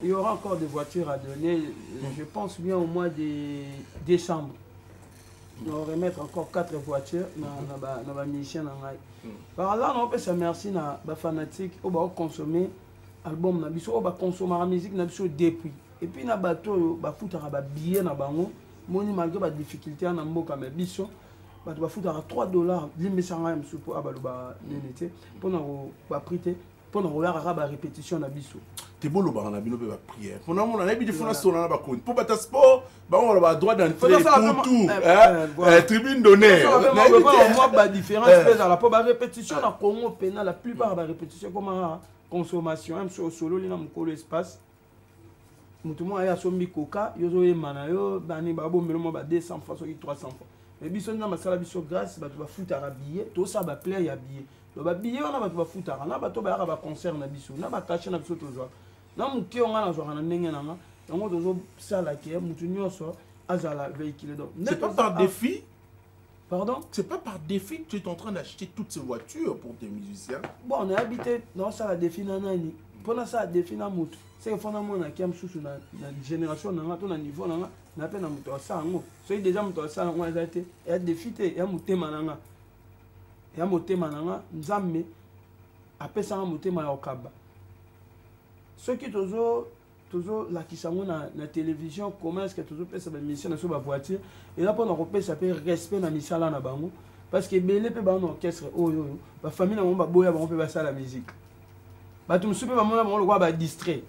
il y aura encore des voitures à donner. Je pense bien au mois de décembre. On va remettre encore 4 voitures dans la mission. Par là, on peut se remercier aux fanatiques qui ont consommé l'album, qui ont consommé la musique depuis. Et puis, na bateau, ba foutara ba billet na bango, moni malgré ba difficulté na mboka mais biso, ba foutara $3 limesanga msupo abaluba nenete pour na ba prité pour na rola ba répétition na biso. Te bolo ba na bino ba prière. Pour na mona na bi defona sona na ba compte. Pour bata sport, ba on ba droit d'entrée pour tout. Tribune d'honneur. Moi ba différence dans la pour ba répétition na Congo pénal la plupart ba répétition comme consommation même sur solo li na mukolo espace. Mutumo aya so mikoka yozo yemana yo bani ba bombelo mo ba 200 francs ou 300 francs. Mais biso na masala biso grâce ba to ba futara billet to ça ba player ya billet. Do ba billet on ba to ba futara na ba to ba ba concert na biso na ba cacher na biso to zo. Na muke on na zo na ndenge na nga yango to zo sala ke mutu nyoso azala véhicule donc. C'est pas par défi. Pardon? C'est pas par défi que tu es en train d'acheter toutes ces voitures pour tes musiciens. Bon, on est habité dans ça la défi na nani. Pour ça défi na mutu. C'est que fondamentalement na kiam sous na génération na nga to na niveau na nga na pe na mutu sa ngo. So déjà mutu sa ngo ezate ya défité ya mutema na nga. Ya mutema na nga nzambe apesa nga mutema ya okaba. Ceux qui toujours la kisango na télévision comment est-ce que toujours pesa ba mission na so ba voiture et là pour na repesa pe respect na misala na bango parce que belé pe ba na orchestre oyo ba famille na mo ba boya ba on peut ba la musique. Ba tu msupe ba mona ba lo kwa ba distrait.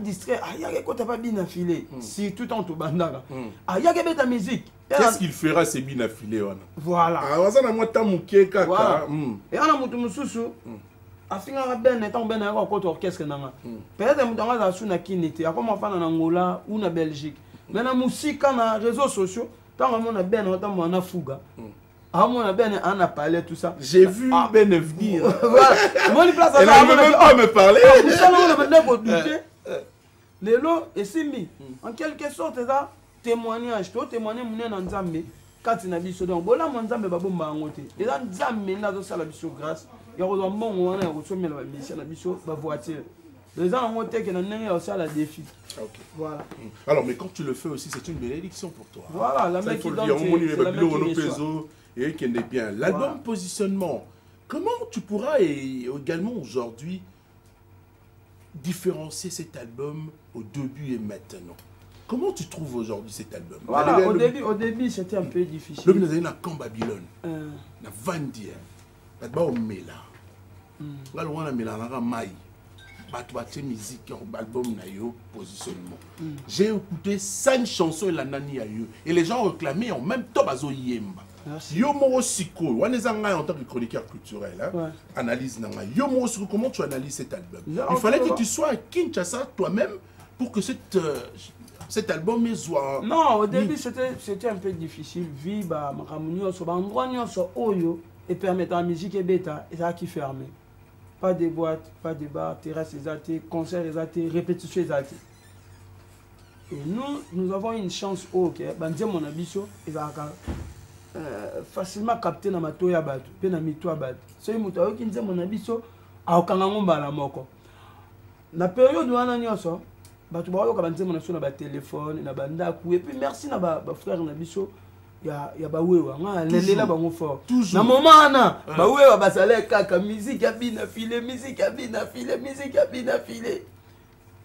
Distrait, il y a quelque chose pas bien affilé. Si tout en tout bandana. Il y a quelque chose musique. Qu'est-ce qu'il fera ces bien affilés? Voilà. Ça na moi tamuke kaka. Et on a mutu mususu. Afinga ben étant ben encore côté orchestre nanga. Peut-être mutu nga za suna kinité. Akoma fana na Angola ou na Belgique. Mais na musique na réseaux sociaux, tant on a ben autant on a fuga. Ah, mon Ben en a parlé tout ça. J'ai vu Ben venir. Voilà. Moi, il place à ça. Il ne veut même pas me parler. Les lots et Simbi. En quelque sorte, c'est ça. Témoignage. Tu témoignes mon Nzambe. Quand tu n'as vu ce don. Bon, là, mon Nzambe va bomber en côté. Et là, Nzambe, là, dans ça, la mission grâce. Il y a un bon moment, il y a un mission, la mission, la voiture. Les gens ont été qui n'ont aussi à la défi. Ok. Voilà. Alors, mais quand tu le fais aussi, c'est une bénédiction pour toi. Voilà, la mec qui donne. Et qui est bien. L'album Positionnement, comment tu pourras également aujourd'hui différencier cet album au début et maintenant? Comment tu trouves aujourd'hui cet album? Voilà, au début c'était un peu difficile. Le nous avons dans Babylone, na Vandier, na Baomela, là on a Mela na Mai, batouache musique album na yo Positionnement. J'ai écouté 5 chansons et la nani a eu et les gens réclamaient en même temps bazo yemba. Yo Moro Siko, on est en tant que chroniqueur culturel, hein? Analyse nanga. Yo Moro Siko, comment tu analyses cet album? Il fallait que tu sois à Kinshasa toi-même pour que cet album soit. Non, au début c'était un peu difficile. Viva, Makamunio, Sobanguanio, Oyo, et permettant la musique et bêta, et ça qui fermé. Pas de boîtes, pas de bars, terrasses exaltées, concerts exaltés, répétitions exaltées. Et nous avons une chance, ok, Bandia mon abisso, et va facilement capté na mato ya bato pe na mito ya bato so mutu ayoki nze mon abiso akanga ngomba la moko na période wana nyonso bato bayoka banze mon na ba téléphone na banda ku et puis merci na ba frère na biso ya ba wewa nga lelela bango fort na moment na ba wewa basala kaka musique ya bina filé musique ya bina filé musique ya bina filé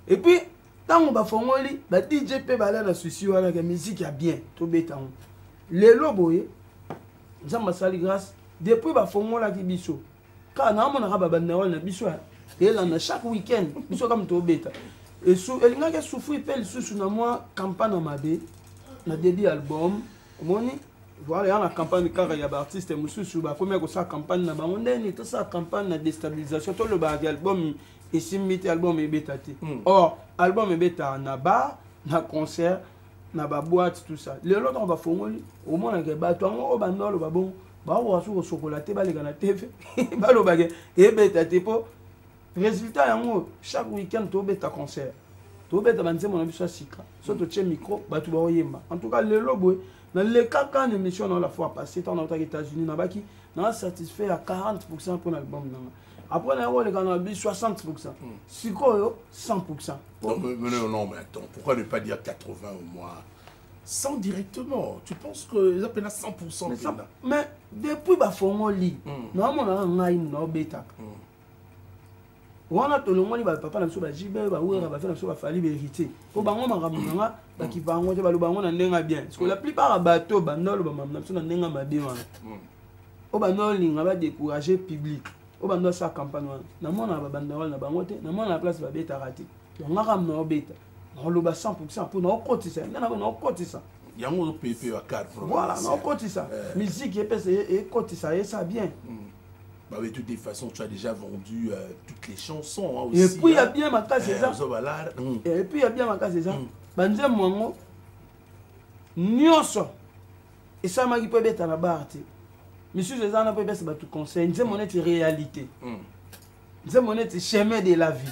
et puis tango ba fongoli ba DJ pe bala na souci wana ka musique ya bien to betango lelo boye Nzamba sali grâce depuis ba fongola ki biso ka na mona ba bandawal na biso et là na chaque week-end biso comme to beta et sou elinga ke souffrir pe sous na moi campagne na mabe na début album moni voilà la campagne car il y a ba artiste mususu ba comme ko sa campagne na ba ndeni to sa campagne na déstabilisation to le ba album et simité album e beta te or album e beta na bar na concert na ba boîte tout ça les autres on va fongoli au moins que ba toi on ba ndolo ba bon ba wa su chocolat ba le kana TV ba lo ba ke e beta te po résultat yango chaque week-end to beta concert to beta banze mon biso sika so to che micro ba tu ba oyemba en tout cas le lobo dans les cas en émission dans la fois passée on a aux États-Unis na baki na satisfait à 40% pour l'album Après, on a 60%. Si quoi, 100%. Non, mais attends, pourquoi ne pas dire 80 au moins 100 directement. Tu penses qu'ils appellent à 100%. Mais depuis que je lit, normalement, on a un bêta. On a tout le monde, papa, on a jibé, on a fallu vérité. Au banc, on a qui va en bien. Parce que la plupart des bateaux, on a bien. Au banc, on a découragé public. Au banc, on a campagne. On a banderole, on a la place de bêta raté. On a un bêta. On a 100% pour nous cotiser. On a cotisé. Il y a un PP à 4. Voilà, on a cotisé. Musique et cotisé, et ça bien. Bah oui, de toutes les façons, tu as déjà vendu toutes les chansons hein, aussi. Et puis il y a hein. bien ma case, c'est ça. Et puis il y a bien ma case, c'est ça. Banze mwango, nyoso. Et ça m'a dit peut être à la barre. Monsieur Zézan n'a pas fait tout conseil. C'est mon réalité. C'est mon chemin de la vie.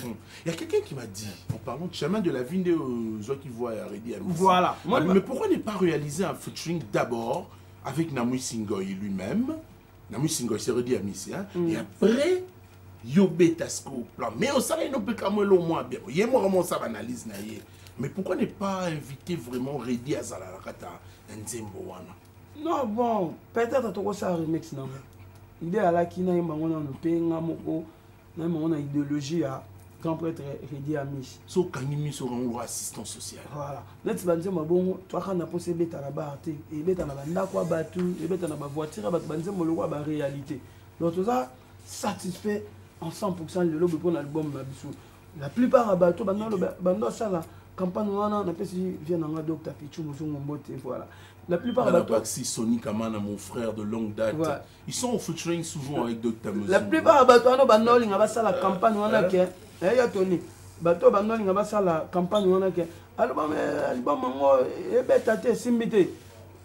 Il y a quelqu'un qui m'a dit, en parlant de chemin de la vie, de gens qui voient Redi Amissi. Voilà. Mais pourquoi ne pas réaliser un featuring d'abord avec Namui Singoy lui-même? Namui Singoy, c'est Redi Amissi. Hein? Et après, Yobé Tasco. Mais on savait non plus comment le moins bien. Il y a vraiment ça analyse. Mais pourquoi ne pas inviter vraiment Redi à Zalarakata Nzembo wana? Non, bon, peut-être que tu as un remix. Il est à la Kina, il y a une idéologie à grand prêtre Redi Amissi. So Kangimi sera un assistant social. Voilà. Net banze mabongo, tu as posé beta la barre et beta na banda kwa batu, et beta na ba voiture ba banze moloko ba réalité. Donc tout ça satisfait en 100% le lobby pour l'album Mabisu. La plupart à bateau banda ça la campagne wana na pesi vient na Dr Pichu Muzungu Mbote voilà. La plupart à bateau si Sony Kamana mon frère de longue date. Ouais. Ils sont en featuring souvent avec Dr Muzungu. La plupart à bateau wana banda linga ba ça la campagne wana ke ya Tony bateau banda linga ba ça la campagne wana ke album ngo ebeta te simbite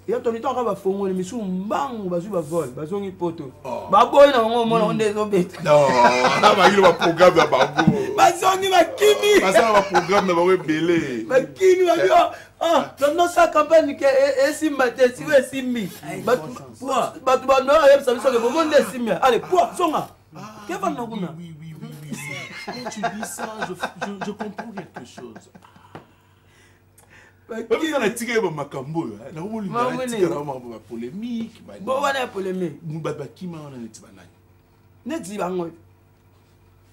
ya Tony to ka ba fongo le misu mbangu bazu ba vol bazongi poto ba boy na ngo mona onde zo beta non na ba yilo ba programme ya babo bazongi ba kimi bazongi ba programme na ba belé ba kimi ba yo dans sa campagne ke esimbate si we simbi batu ba no ya sabiso ke monde simbi allez quoi songa ke va na kuna oui quand tu dis ça je comprends quelque chose. Il a tiré ma cambo, il a tiré ma polémique. Bon, on a polémique. Qui m'a en été banal. N'est-ce pas?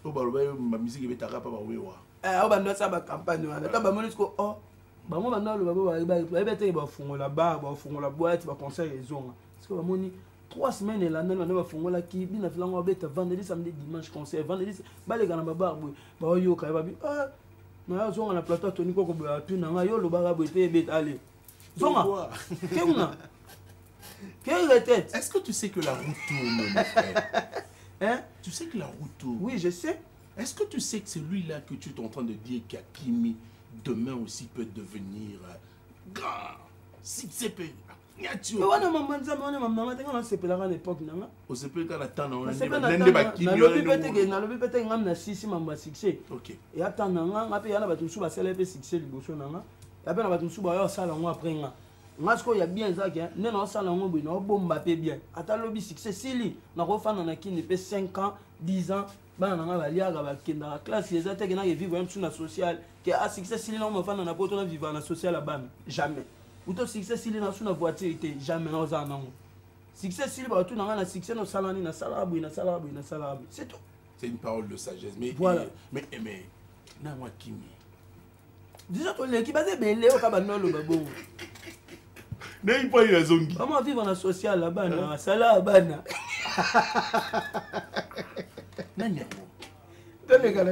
Oh, bah, ma musique est à rap à Wewa. Ah, on va faire ma campagne. Attends, bah, mon discours, oh, bah, moi, maintenant, le baba va fondre la barre, va fondre la boîte, va conseiller les zones. Parce que, mon 3 semaines, et l'année, on va fondre la qui, bien, on va faire vendredi, samedi, dimanche, conseil, vendredi, bah, les gars, on va barre, bah, yo, quand va bien, ah. Na zonga na plateau Tony ko ba tu na yo lo ba boité bet aller zonga keuna quelle tête. Est-ce que tu sais que la route tourne mon frère? Hein? Tu sais que la route tourne? Oui, je sais. Est-ce que tu sais que c'est lui là que tu es en train de dire qu'Akimi demain aussi peut devenir grand si c'est peu. Mais wana mamanza wana maman tenga na sepela à l'époque nanga o sepela na tana on ndende bakimi na lobi pete na lobi pete ngam na sisi mamba succès. OK. Et attendre nanga ngape yana batu su ba sele pe succès liboso nanga ya pe na batu su ba yo sala ngo après nga ngasko ya bien ça que ne na sala ngo bi na bomba pe bien ata lobi succès sili na ko fana na kini pe 5 ans 10 ans bana nanga baliaga bakenda classe les attaques na vivre même sur na social que a succès sili na mo fana na poto na vivre na social la bana jamais. Ou to succès s'il est dans une voiture était jamais dans un an. Succès s'il va tout dans un succès dans salani na salabu na salabu na salabu. C'est tout. C'est une parole de sagesse mais voilà. Mais na moi kimi. Déjà toi l'équipe a des belé au cabanolo babo. N'est pas une zongi. Comment vivre dans social là-bas na salabu na. Nanya. Donne les gars